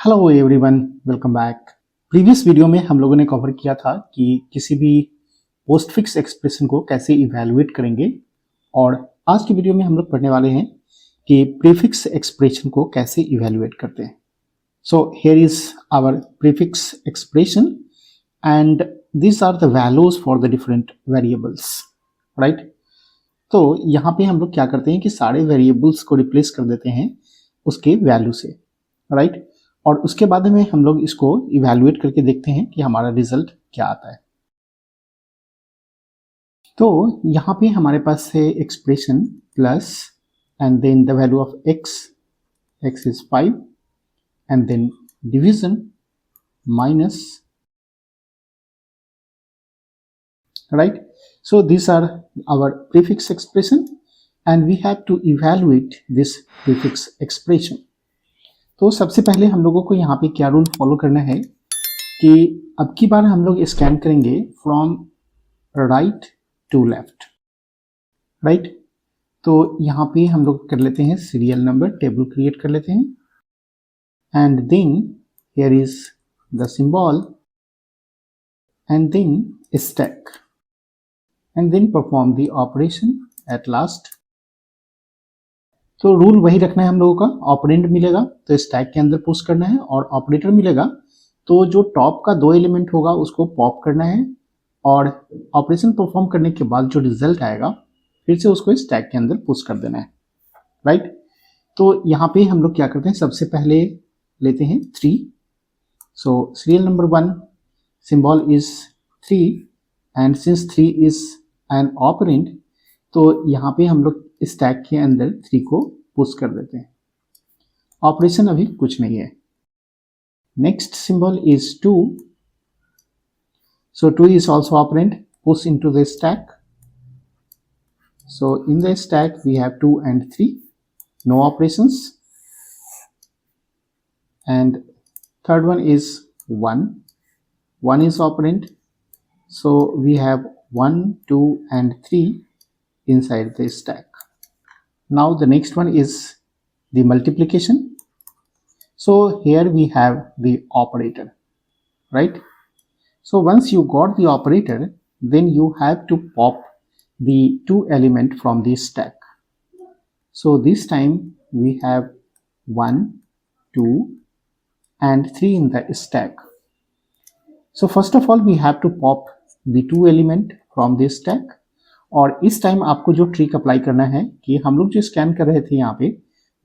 Hello everyone, welcome back. Previous video में हम लोगों ने कवर किया था कि किसी भी पोस्टफिक्स एक्सप्रेशन को कैसे इवैल्यूएट करेंगे, और आज की वीडियो में हम लोग पढ़ने वाले हैं कि प्रीफिक्स एक्सप्रेशन को कैसे इवैल्यूएट करते हैं। So here is our prefix expression and these are the values for the different variables, right. तो यहाँ पे हम लोग क्या करते हैं कि सारे वेरिएबल्स को रिप्लेस कर देते हैं उसके वैल्यू से, राइट। और उसके बाद में हम लोग इसको इवैल्यूएट करके देखते हैं कि हमारा रिजल्ट क्या आता है। तो यहाँ पे हमारे पास है expression plus and then the value of x is 5 and then division minus, right. So these are our prefix expression and we have to evaluate this prefix expression. तो सबसे पहले हम लोगों को यहाँ पे क्या रूल फॉलो करना है कि अब की बार हम लोग स्कैन करेंगे from right to left, right. तो यहाँ पे हम लोग कर लेते हैं सीरियल नंबर टेबल क्रिएट कर लेते हैं and then here is the symbol and then stack and then perform the operation at last. तो रूल वही रखना है हम लोगों का, ऑपरेंड मिलेगा तो स्टैक के अंदर पुश करना है और ऑपरेटर मिलेगा तो जो टॉप का 2 एलिमेंट होगा उसको पॉप करना है और ऑपरेशन परफॉर्म करने के बाद जो रिजल्ट आएगा फिर से उसको स्टैक के अंदर पुश कर देना है, राइट। तो यहाँ पे हम लोग क्या करते हैं, सबसे पहले लेते हैं 3। So serial number 1 symbol is 3 and since 3 is an operand तो यहाँ पे हम लोग स्टैक के अंदर 3 को पुश कर देते हैं। ऑपरेशन अभी कुछ नहीं है। Next symbol is 2, so 2 is also operand, push into the stack. So in the stack we have 2 and 3, no operations. And third one is 1, 1 is operand, so we have 1, 2 and 3 inside the stack. Now the next one is the multiplication. So here we have the operator, right? So once you got the operator, then you have to pop the 2 element from the stack. So this time we have 1, 2 and 3 in the stack. So first of all we have to pop the 2 element from this stack और इस time आपको जो trick apply करना है कि हम लोग जो स्कैन कर रहे थे यहाँ पे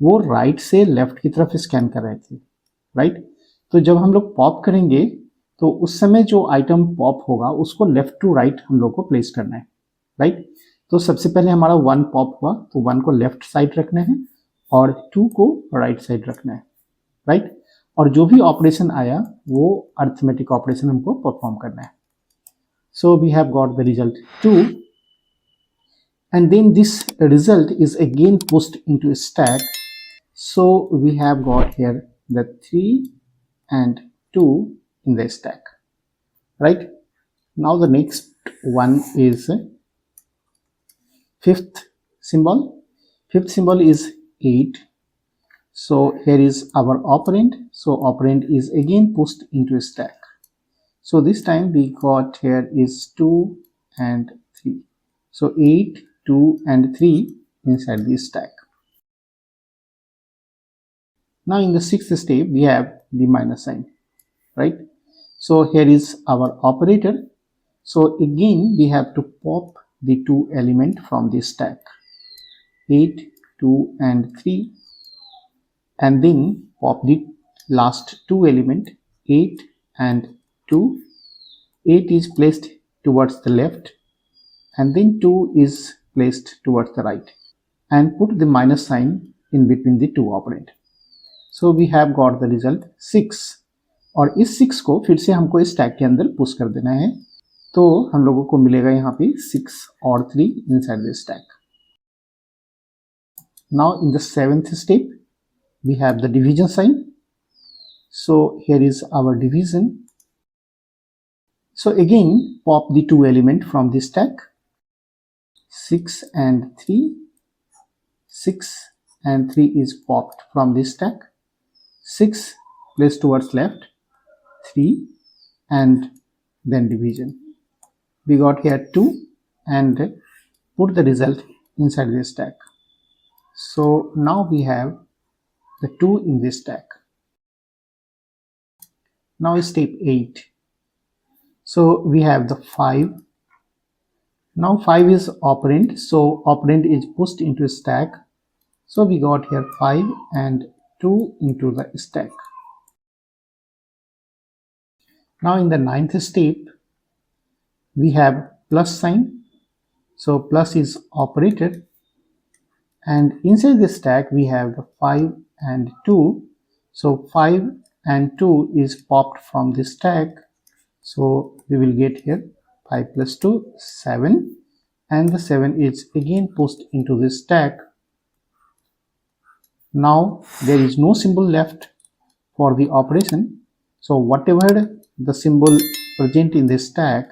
वो राइट से लेफ्ट की तरफ स्कैन कर रहे थे, राइट। तो जब हम लोग पॉप करेंगे तो उस समय जो आइटम पॉप होगा उसको लेफ्ट टू राइट हम लोग को प्लेस करना है, राइट। तो सबसे पहले हमारा 1 पॉप हुआ तो 1 को लेफ्ट साइड रखना है और 2 को राइट साइड रखना है, राइट। और जो भी ऑपरेशन आया वो अरिथमेटिक ऑपरेशन हमको परफॉर्म करना है। So we have got the result 2 and then this result is again pushed into a stack. So we have got here the 3 and 2 in the stack, right. Now the next one is fifth symbol. Fifth symbol is 8. So here is our operand. So operand is again pushed into a stack. So this time we got here is 2 and 3. So 8, 2 and 3 inside this stack. Now in the 6th step we have the minus sign, right. So here is our operator. So again we have to pop the 2 element from this stack, 8, 2 and 3, and then pop the last 2 element, 8 and 2. 8 is placed towards the left and then 2 is placed towards the right and put the minus sign in between the 2 operand. So we have got the result 6 और इस 6 को फिर से हमको इस stack के अंदर push कर देना है तो हम लोगों को मिलेगा यहाँ पे 6 और 3 inside the stack. Now in the 7th step we have the division sign. So here is our division. So again pop the 2 element from the stack, 6 and 3. 6 and 3 is popped from this stack. 6 place towards left 3 and then division. We got here 2 and put the result inside this stack. So now we have the 2 in this stack. Now step 8. So we have the 5. Now 5 is operand, so operand is pushed into stack. So we got here 5 and 2 into the stack. Now in the 9th step, we have plus sign. So plus is operated, and inside the stack we have the 5 and 2. So 5 and 2 is popped from the stack. So we will get here 5 plus 2, 7, and the 7 is again pushed into this stack. Now there is no symbol left for the operation. So whatever the symbol present in this stack,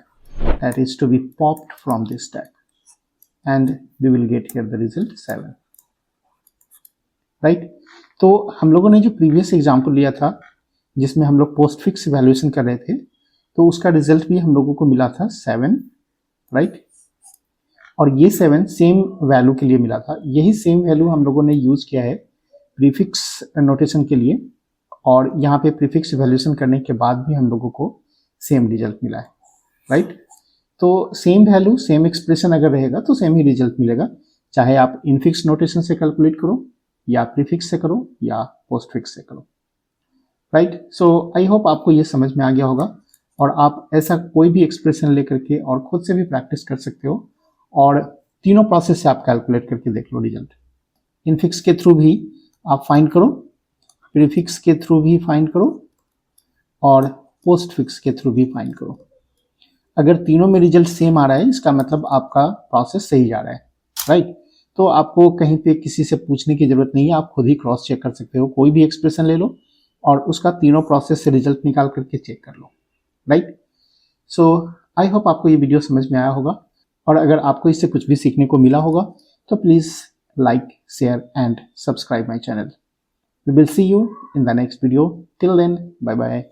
that is to be popped from this stack, and we will get here the result 7. Right तो हम लोगों ने जो previous example लिया था जिसमें हम लोग पोस्ट फिक्स वैल्यूएशन कर रहे थे, तो उसका रिजल्ट भी हम लोगों को मिला था 7, राइट। और ये 7 सेम वैल्यू के लिए मिला था। यही सेम वैल्यू हम लोगों ने यूज किया है प्रीफिक्स नोटेशन के लिए, और यहाँ पे प्रीफिक्स वैल्यूएशन करने के बाद भी हम लोगों को सेम रिजल्ट मिला है, राइट। तो सेम वैल्यू सेम एक्सप्रेशन अगर रहेगा तो सेम ही रिजल्ट मिलेगा, चाहे आप इनफिक्स नोटेशन से कैलकुलेट करो या प्रीफिक्स से करो या पोस्ट फिक्स से करो, राइट। सो आई होप आपको ये समझ में आ गया होगा, और आप ऐसा कोई भी एक्सप्रेशन लेकर के और खुद से भी प्रैक्टिस कर सकते हो, और तीनों प्रोसेस से आप कैलकुलेट करके देख लो रिजल्ट। इनफिक्स के थ्रू भी आप फाइंड करो, प्रीफिक्स के थ्रू भी फाइंड करो, और पोस्ट फिक्स के थ्रू भी फाइंड करो। अगर तीनों में रिजल्ट सेम आ रहा है, इसका मतलब आपका प्रोसेस सही जा रहा है, राइट। तो आपको कहीं पे किसी से पूछने की जरूरत नहीं है, आप खुद ही क्रॉस चेक कर सकते हो। कोई भी एक्सप्रेशन ले लो और उसका तीनों प्रोसेस से रिजल्ट निकाल करके चेक कर लो, राइट। सो आई होप आपको ये वीडियो समझ में आया होगा, और अगर आपको इससे कुछ भी सीखने को मिला होगा तो please like, share and subscribe my channel. We will see you in the next video. Till then, bye bye.